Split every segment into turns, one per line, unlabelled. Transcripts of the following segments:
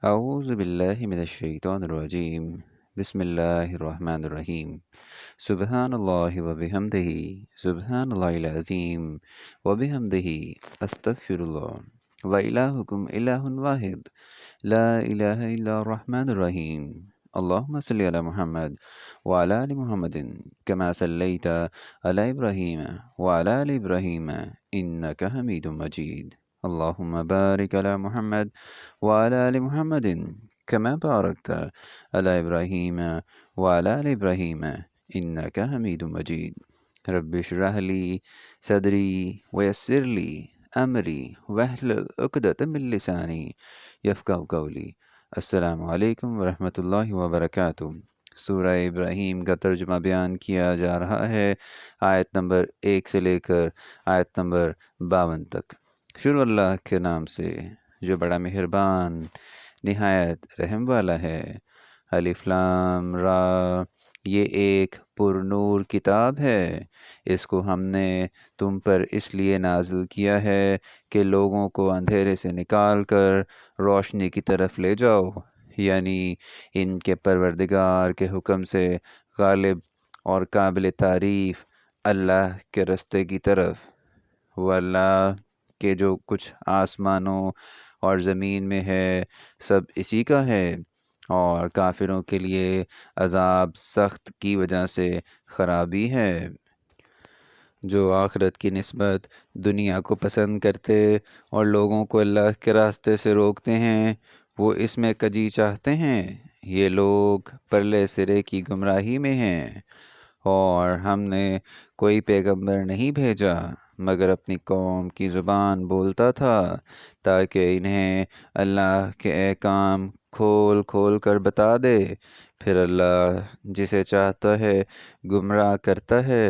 أعوذ بالله من الشيطان الرجيم بسم الله الرحمن الرحيم سبحان الله وبحمده سبحان الله العظيم وبحمده أستغفر الله وإلهكم إله واحد لا إله إلا الرحمن الرحيم اللهم صل على محمد وعلى آل محمد كما صليت على إبراهيم وعلى آل إبراهيم إنك حميد مجيد اللهم بارك على محمد وعلى آل محمد كما باركت على إبراهيم وعلى آل إبراهيم إنك حميد مجيد رب اشرح لي صدري ويسر لي أمري واحلل عقدة من لساني یفقہوا قولی۔ السلام علیکم ورحمۃ اللہ وبرکاتہ۔ سورہ ابراہیم کا ترجمہ بیان کیا جا رہا ہے آیت نمبر 1 سے لے کر آیت نمبر 52 تک۔ شروع اللہ کے نام سے جو بڑا مہربان نہایت رحم والا ہے۔ الف لام را، یہ ایک پر نور کتاب ہے، اس کو ہم نے تم پر اس لیے نازل کیا ہے کہ لوگوں کو اندھیرے سے نکال کر روشنی کی طرف لے جاؤ، یعنی ان کے پروردگار کے حکم سے غالب اور قابل تعریف اللہ کے رستے کی طرف۔ وہ اللہ کے جو کچھ آسمانوں اور زمین میں ہے سب اسی کا ہے، اور کافروں کے لیے عذاب سخت کی وجہ سے خرابی ہے۔ جو آخرت کی نسبت دنیا کو پسند کرتے اور لوگوں کو اللہ کے راستے سے روکتے ہیں، وہ اس میں کجی چاہتے ہیں۔ یہ لوگ پرلے سرے کی گمراہی میں ہیں، اور ہم نے کوئی پیغمبر نہیں بھیجا مگر اپنی قوم کی زبان بولتا تھا، تاکہ انہیں اللہ کے احکام کھول کھول کر بتا دے۔ پھر اللہ جسے چاہتا ہے گمراہ کرتا ہے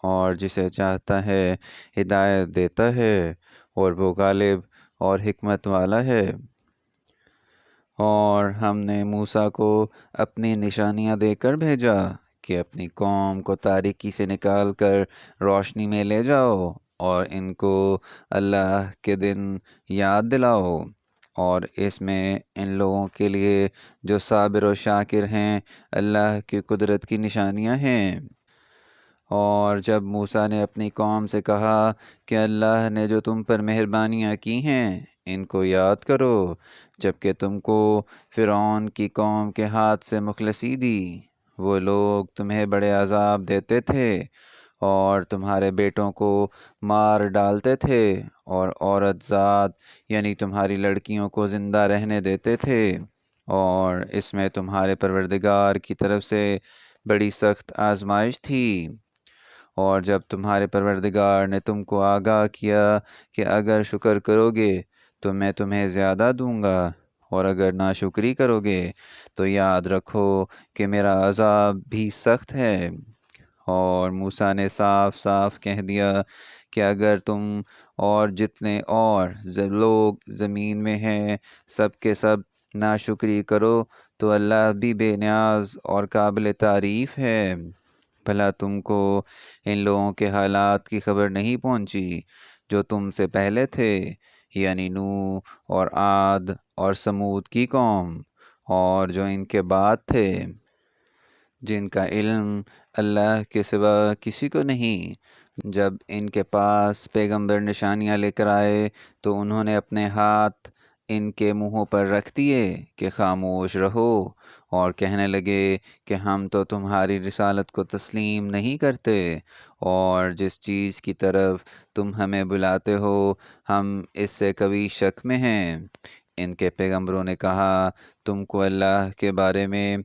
اور جسے چاہتا ہے ہدایت دیتا ہے، اور وہ غالب اور حکمت والا ہے۔ اور ہم نے موسیٰ کو اپنی نشانیاں دے کر بھیجا کہ اپنی قوم کو تاریکی سے نکال کر روشنی میں لے جاؤ، اور ان کو اللہ کے دن یاد دلاؤ، اور اس میں ان لوگوں کے لیے جو صابر و شاکر ہیں اللہ کی قدرت کی نشانیاں ہیں۔ اور جب موسیٰ نے اپنی قوم سے کہا کہ اللہ نے جو تم پر مہربانیاں کی ہیں ان کو یاد کرو، جبکہ تم کو فرعون کی قوم کے ہاتھ سے مخلصی دی، وہ لوگ تمہیں بڑے عذاب دیتے تھے اور تمہارے بیٹوں کو مار ڈالتے تھے، اور عورت ذات یعنی تمہاری لڑکیوں کو زندہ رہنے دیتے تھے، اور اس میں تمہارے پروردگار کی طرف سے بڑی سخت آزمائش تھی۔ اور جب تمہارے پروردگار نے تم کو آگاہ کیا کہ اگر شکر کرو گے تو میں تمہیں زیادہ دوں گا، اور اگر ناشکری کرو گے تو یاد رکھو کہ میرا عذاب بھی سخت ہے۔ اور موسیٰ نے صاف صاف کہہ دیا کہ اگر تم اور جتنے اور لوگ زمین میں ہیں سب کے سب ناشکری کرو تو اللہ بھی بے نیاز اور قابل تعریف ہے۔ بھلا تم کو ان لوگوں کے حالات کی خبر نہیں پہنچی جو تم سے پہلے تھے، یعنی نوح اور عاد اور سمود کی قوم، اور جو ان کے بعد تھے، جن کا علم اللہ کے سوا کسی کو نہیں۔ جب ان کے پاس پیغمبر نشانیاں لے کر آئے تو انہوں نے اپنے ہاتھ ان کے منہوں پر رکھ دیے کہ خاموش رہو، اور کہنے لگے کہ ہم تو تمہاری رسالت کو تسلیم نہیں کرتے، اور جس چیز کی طرف تم ہمیں بلاتے ہو ہم اس سے کبھی شک میں ہیں۔ ان کے پیغمبروں نے کہا، تم کو اللہ کے بارے میں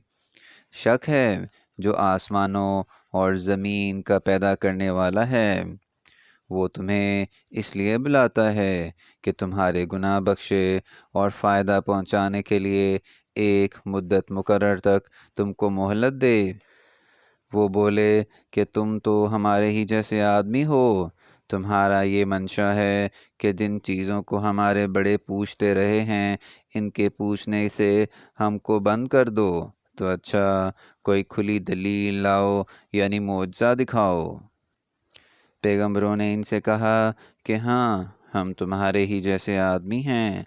شک ہے جو آسمانوں اور زمین کا پیدا کرنے والا ہے؟ وہ تمہیں اس لیے بلاتا ہے کہ تمہارے گناہ بخشے اور فائدہ پہنچانے کے لیے ایک مدت مقرر تک تم کو مہلت دے۔ وہ بولے کہ تم تو ہمارے ہی جیسے آدمی ہو، تمہارا یہ منشا ہے کہ جن چیزوں کو ہمارے بڑے پوچھتے رہے ہیں ان کے پوچھنے سے ہم کو بند کر دو، تو اچھا کوئی کھلی دلیل لاؤ یعنی معجزہ دکھاؤ۔ پیغمبروں نے ان سے کہا کہ ہاں ہم تمہارے ہی جیسے آدمی ہیں،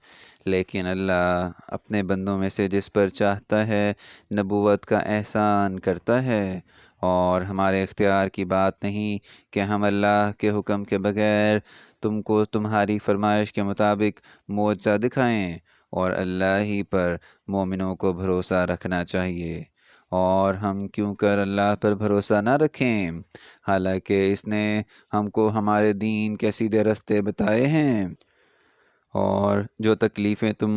لیکن اللہ اپنے بندوں میں سے جس پر چاہتا ہے نبوت کا احسان کرتا ہے، اور ہمارے اختیار کی بات نہیں کہ ہم اللہ کے حکم کے بغیر تم کو تمہاری فرمائش کے مطابق معجزہ دکھائیں، اور اللہ ہی پر مومنوں کو بھروسہ رکھنا چاہیے۔ اور ہم کیوں کر اللہ پر بھروسہ نہ رکھیں، حالانکہ اس نے ہم کو ہمارے دین کے سیدھے رستے بتائے ہیں، اور جو تکلیفیں تم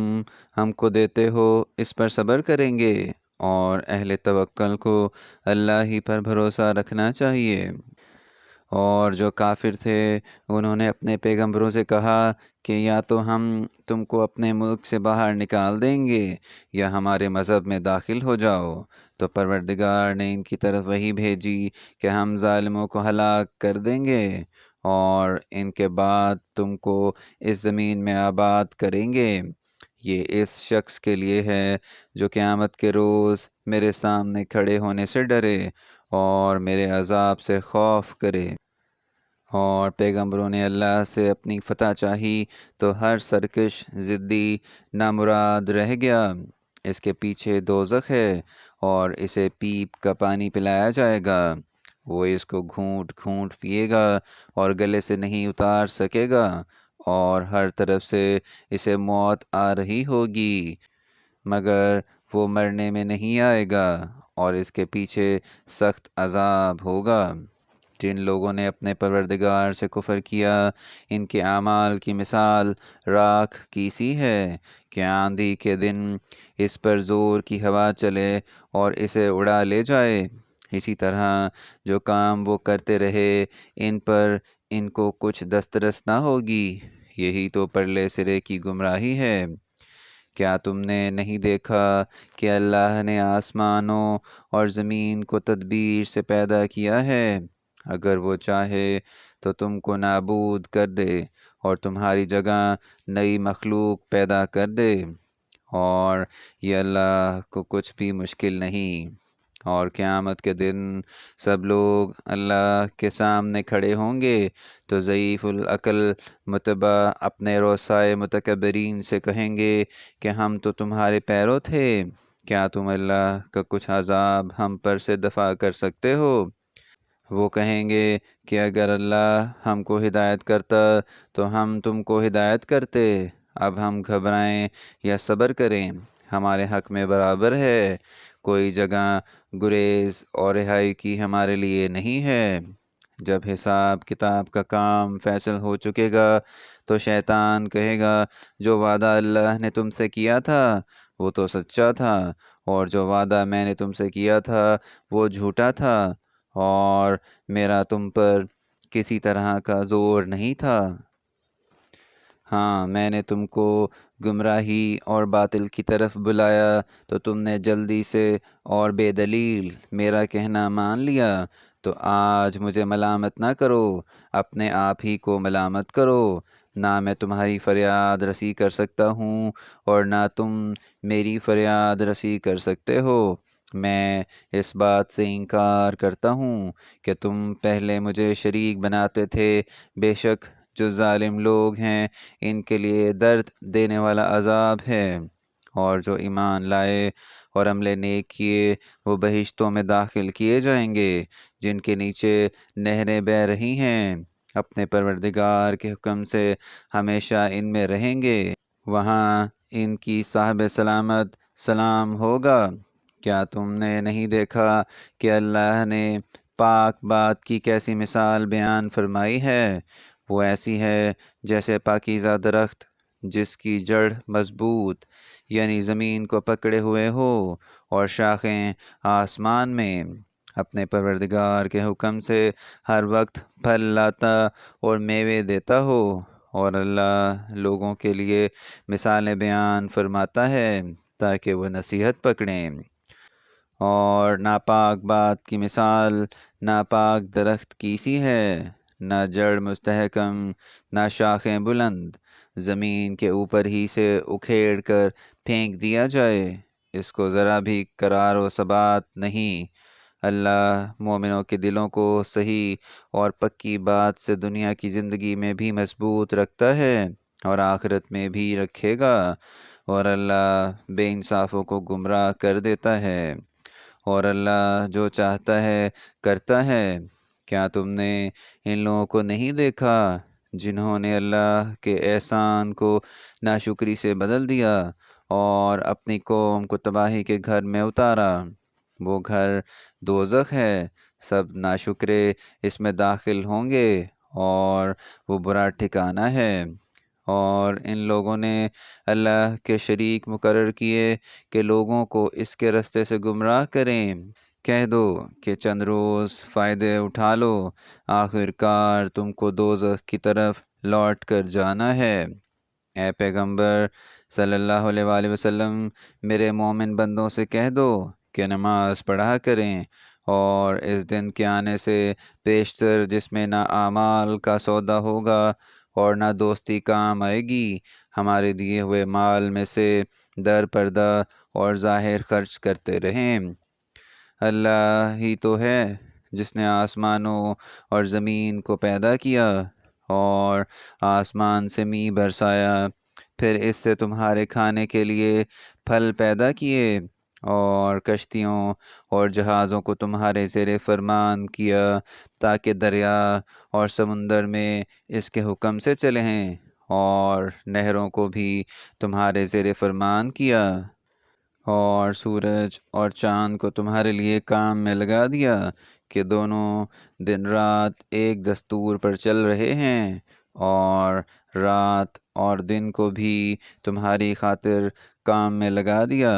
ہم کو دیتے ہو اس پر صبر کریں گے، اور اہل توکل کو اللہ ہی پر بھروسہ رکھنا چاہیے۔ اور جو کافر تھے انہوں نے اپنے پیغمبروں سے کہا کہ یا تو ہم تم کو اپنے ملک سے باہر نکال دیں گے یا ہمارے مذہب میں داخل ہو جاؤ، تو پروردگار نے ان کی طرف وحی بھیجی کہ ہم ظالموں کو ہلاک کر دیں گے، اور ان کے بعد تم کو اس زمین میں آباد کریں گے۔ یہ اس شخص کے لیے ہے جو قیامت کے روز میرے سامنے کھڑے ہونے سے ڈرے اور میرے عذاب سے خوف کرے۔ اور پیغمبروں نے اللہ سے اپنی فتح چاہی تو ہر سرکش ضدی نامراد رہ گیا۔ اس کے پیچھے دوزخ ہے اور اسے پیپ کا پانی پلایا جائے گا، وہ اس کو گھونٹ گھونٹ پیے گا اور گلے سے نہیں اتار سکے گا، اور ہر طرف سے اسے موت آ رہی ہوگی، مگر وہ مرنے میں نہیں آئے گا، اور اس کے پیچھے سخت عذاب ہوگا۔ جن لوگوں نے اپنے پروردگار سے کفر کیا، ان کے اعمال کی مثال راکھ کی سی ہے کہ آندھی کے دن اس پر زور کی ہوا چلے اور اسے اڑا لے جائے۔ اسی طرح جو کام وہ کرتے رہے ان پر ان کو کچھ دسترس نہ ہوگی، یہی تو پرلے سرے کی گمراہی ہے۔ کیا تم نے نہیں دیکھا کہ اللہ نے آسمانوں اور زمین کو تدبیر سے پیدا کیا ہے؟ اگر وہ چاہے تو تم کو نابود کر دے اور تمہاری جگہ نئی مخلوق پیدا کر دے، اور یہ اللہ کو کچھ بھی مشکل نہیں۔ اور قیامت کے دن سب لوگ اللہ کے سامنے کھڑے ہوں گے تو ضعیف العقل متبع اپنے رؤسائے متکبرین سے کہیں گے کہ ہم تو تمہارے پیرو تھے، کیا تم اللہ کا کچھ عذاب ہم پر سے دفع کر سکتے ہو؟ وہ کہیں گے کہ اگر اللہ ہم کو ہدایت کرتا تو ہم تم کو ہدایت کرتے، اب ہم گھبرائیں یا صبر کریں، ہمارے حق میں برابر ہے، کوئی جگہ گریز اور رہائی کی ہمارے لیے نہیں ہے۔ جب حساب کتاب کا کام فیصل ہو چکے گا تو شیطان کہے گا جو وعدہ اللہ نے تم سے کیا تھا وہ تو سچا تھا، اور جو وعدہ میں نے تم سے کیا تھا وہ جھوٹا تھا، اور میرا تم پر کسی طرح کا زور نہیں تھا۔ ہاں، میں نے تم کو گمراہی اور باطل کی طرف بلایا تو تم نے جلدی سے اور بے دلیل میرا کہنا مان لیا، تو آج مجھے ملامت نہ کرو، اپنے آپ ہی کو ملامت کرو۔ نہ میں تمہاری فریاد رسی کر سکتا ہوں اور نہ تم میری فریاد رسی کر سکتے ہو۔ میں اس بات سے انکار کرتا ہوں کہ تم پہلے مجھے شریک بناتے تھے، بے شک جو ظالم لوگ ہیں ان کے لیے درد دینے والا عذاب ہے، اور جو ایمان لائے اور عمل نیک کیے وہ بہشتوں میں داخل کیے جائیں گے جن کے نیچے نہریں بہہ رہی ہیں، اپنے پروردگار کے حکم سے ہمیشہ ان میں رہیں گے، وہاں ان کی صاحب سلامت سلام ہوگا۔ کیا تم نے نہیں دیکھا کہ اللہ نے پاک بات کی کیسی مثال بیان فرمائی ہے؟ وہ ایسی ہے جیسے پاکیزہ درخت جس کی جڑ مضبوط یعنی زمین کو پکڑے ہوئے ہو اور شاخیں آسمان میں، اپنے پروردگار کے حکم سے ہر وقت پھل لاتا اور میوے دیتا ہو، اور اللہ لوگوں کے لیے مثالیں بیان فرماتا ہے تاکہ وہ نصیحت پکڑیں۔ اور ناپاک بات کی مثال ناپاک درخت کی سی ہے، نہ جڑ مستحکم نہ شاخیں بلند، زمین کے اوپر ہی سے اکھیڑ کر پھینک دیا جائے، اس کو ذرا بھی قرار و ثبات نہیں۔ اللہ مومنوں کے دلوں کو صحیح اور پکی بات سے دنیا کی زندگی میں بھی مضبوط رکھتا ہے، اور آخرت میں بھی رکھے گا، اور اللہ بے انصافوں کو گمراہ کر دیتا ہے، اور اللہ جو چاہتا ہے کرتا ہے۔ کیا تم نے ان لوگوں کو نہیں دیکھا جنہوں نے اللہ کے احسان کو ناشکری سے بدل دیا اور اپنی قوم کو تباہی کے گھر میں اتارا؟ وہ گھر دوزخ ہے، سب ناشکرے اس میں داخل ہوں گے، اور وہ برا ٹھکانہ ہے۔ اور ان لوگوں نے اللہ کے شریک مقرر کیے کہ لوگوں کو اس کے رستے سے گمراہ کریں۔ کہہ دو کہ چند روز فائدے اٹھا لو، آخر کار تم کو دوزخ کی طرف لوٹ کر جانا ہے۔ اے پیغمبر صلی اللہ علیہ وآلہ وسلم، میرے مومن بندوں سے کہہ دو کہ نماز پڑھا کریں، اور اس دن کے آنے سے پیشتر جس میں نہ اعمال کا سودا ہوگا اور نہ دوستی کام آئے گی، ہمارے دیے ہوئے مال میں سے در پردہ اور ظاہر خرچ کرتے رہیں۔ اللہ ہی تو ہے جس نے آسمانوں اور زمین کو پیدا کیا اور آسمان سے می برسایا، پھر اس سے تمہارے کھانے کے لیے پھل پیدا کیے، اور کشتیوں اور جہازوں کو تمہارے زیر فرمان کیا تاکہ دریا اور سمندر میں اس کے حکم سے چلیں، اور نہروں کو بھی تمہارے زیر فرمان کیا، اور سورج اور چاند کو تمہارے لیے کام میں لگا دیا کہ دونوں دن رات ایک دستور پر چل رہے ہیں، اور رات اور دن کو بھی تمہاری خاطر کام میں لگا دیا،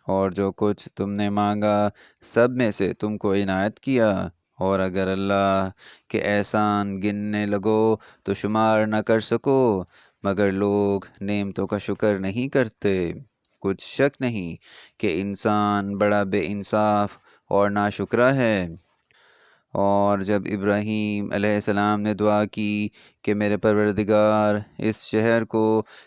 اور جو کچھ تم نے مانگا سب میں سے تم کو عنایت کیا، اور اگر اللہ کے احسان گننے لگو تو شمار نہ کر سکو، مگر لوگ نعمتوں کا شکر نہیں کرتے۔ کچھ شک نہیں کہ انسان بڑا بے انصاف اور ناشکرا ہے۔ اور جب ابراہیم علیہ السلام نے دعا کی کہ میرے پروردگار اس شہر کو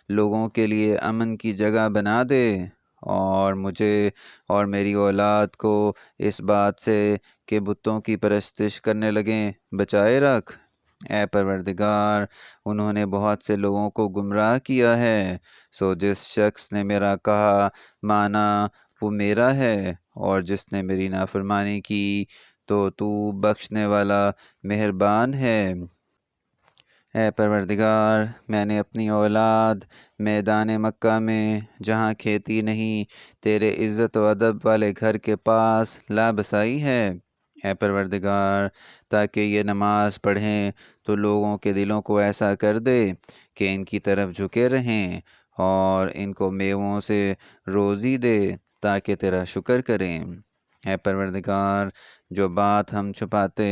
لوگوں کے لیے امن کی جگہ بنا دے، اور مجھے اور میری اولاد کو اس بات سے کہ بتوں کی پرستش کرنے لگیں بچائے رکھ، اے پروردگار انہوں نے بہت سے لوگوں کو گمراہ کیا ہے، سو جس شخص نے میرا کہا مانا وہ میرا ہے، اور جس نے میری نافرمانی کی تو بخشنے والا مہربان ہے۔ اے پروردگار میں نے اپنی اولاد میدان مکہ میں جہاں کھیتی نہیں تیرے عزت و ادب والے گھر کے پاس لا بسائی ہے، اے پروردگار تاکہ یہ نماز پڑھیں تو لوگوں کے دلوں کو ایسا کر دے کہ ان کی طرف جھکے رہیں، اور ان کو میووں سے روزی دے تاکہ تیرا شکر کریں۔ اے پروردگار جو بات ہم چھپاتے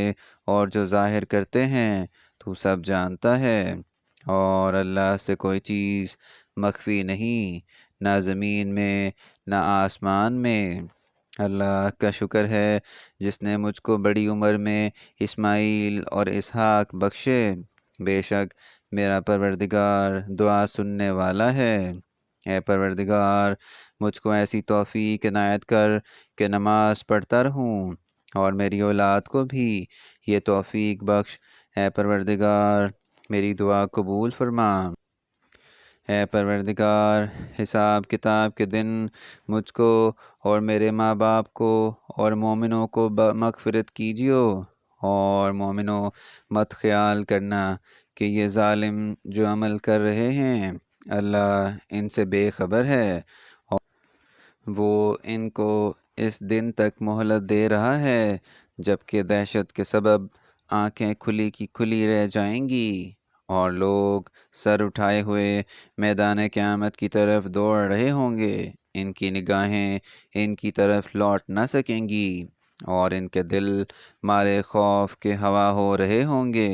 اور جو ظاہر کرتے ہیں تو سب جانتا ہے، اور اللہ سے کوئی چیز مخفی نہیں، نہ زمین میں نہ آسمان میں۔ اللہ کا شکر ہے جس نے مجھ کو بڑی عمر میں اسماعیل اور اسحاق بخشے، بے شک میرا پروردگار دعا سننے والا ہے۔ اے پروردگار مجھ کو ایسی توفیق عنایت کر کہ نماز پڑھتا رہوں، اور میری اولاد کو بھی یہ توفیق بخش، اے پروردگار میری دعا قبول فرما۔ اے پروردگار حساب کتاب کے دن مجھ کو اور میرے ماں باپ کو اور مومنوں کو مغفرت کیجیو، اور مومنوں مت خیال کرنا کہ یہ ظالم جو عمل کر رہے ہیں اللہ ان سے بے خبر ہے، اور وہ ان کو اس دن تک مہلت دے رہا ہے جب کہ دہشت کے سبب آنکھیں کھلی کی کھلی رہ جائیں گی، اور لوگ سر اٹھائے ہوئے میدان قیامت کی طرف دوڑ رہے ہوں گے، ان کی نگاہیں ان کی طرف لوٹ نہ سکیں گی، اور ان کے دل مارے خوف کے ہوا ہو رہے ہوں گے۔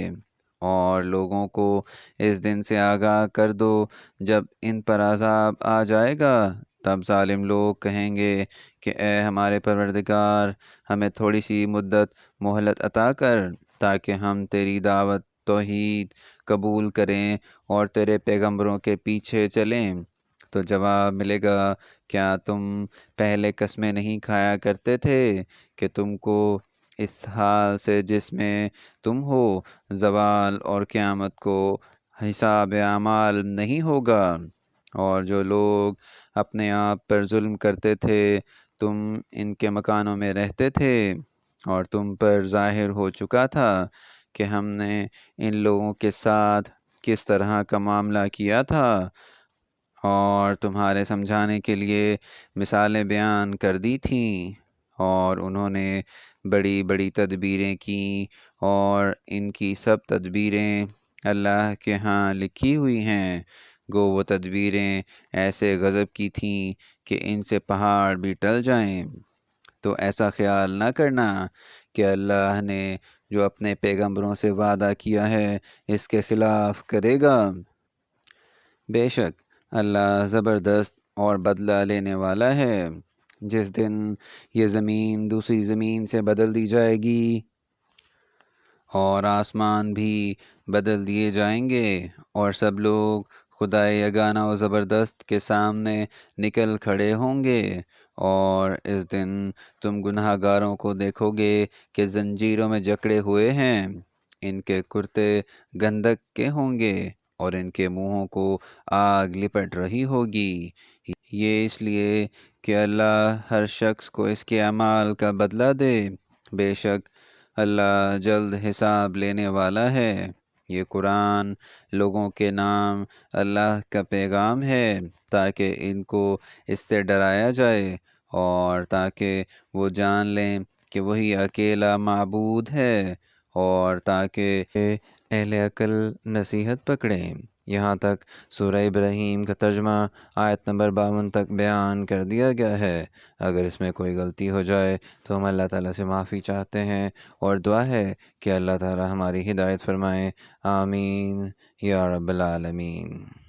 اور لوگوں کو اس دن سے آگاہ کر دو جب ان پر عذاب آ جائے گا، تب ظالم لوگ کہیں گے کہ اے ہمارے پروردگار ہمیں تھوڑی سی مدت مہلت عطا کر تاکہ ہم تیری دعوت توحید قبول کریں اور تیرے پیغمبروں کے پیچھے چلیں۔ تو جواب ملے گا کیا تم پہلے قسمیں نہیں کھایا کرتے تھے کہ تم کو اس حال سے جس میں تم ہو زوال اور قیامت کو حساب اعمال نہیں ہوگا۔ اور جو لوگ اپنے آپ پر ظلم کرتے تھے، تم ان کے مکانوں میں رہتے تھے، اور تم پر ظاہر ہو چکا تھا کہ ہم نے ان لوگوں کے ساتھ کس طرح کا معاملہ کیا تھا، اور تمہارے سمجھانے کے لیے مثالیں بیان کر دی تھیں، اور انہوں نے بڑی بڑی تدبیریں کیں، اور ان کی سب تدبیریں اللہ کے ہاں لکھی ہوئی ہیں۔ گو وہ تدبیریں ایسے غضب کی تھیں کہ ان سے پہاڑ بھی ٹل جائیں۔ تو ایسا خیال نہ کرنا کہ اللہ نے جو اپنے پیغمبروں سے وعدہ کیا ہے اس کے خلاف کرے گا۔ بے شک اللہ زبردست اور بدلہ لینے والا ہے۔ جس دن یہ زمین دوسری زمین سے بدل دی جائے گی، اور آسمان بھی بدل دیے جائیں گے، اور سب لوگ خدا یگانہ و زبردست کے سامنے نکل کھڑے ہوں گے، اور اس دن تم گناہ گاروں کو دیکھو گے کہ زنجیروں میں جکڑے ہوئے ہیں۔ ان کے کرتے گندک کے ہوں گے، اور ان کے منہوں کو آگ لپٹ رہی ہوگی۔ یہ اس لیے کہ اللہ ہر شخص کو اس کے اعمال کا بدلہ دے۔ بے شک اللہ جلد حساب لینے والا ہے۔ یہ قرآن لوگوں کے نام اللہ کا پیغام ہے، تاکہ ان کو اس سے ڈرایا جائے، اور تاکہ وہ جان لیں کہ وہی اکیلا معبود ہے، اور تاکہ اہل عقل نصیحت پکڑیں۔ یہاں تک سورہ ابراہیم کا ترجمہ آیت نمبر 52 تک بیان کر دیا گیا ہے۔ اگر اس میں کوئی غلطی ہو جائے تو ہم اللہ تعالیٰ سے معافی چاہتے ہیں، اور دعا ہے کہ اللہ تعالیٰ ہماری ہدایت فرمائے۔ آمین یا رب العالمین۔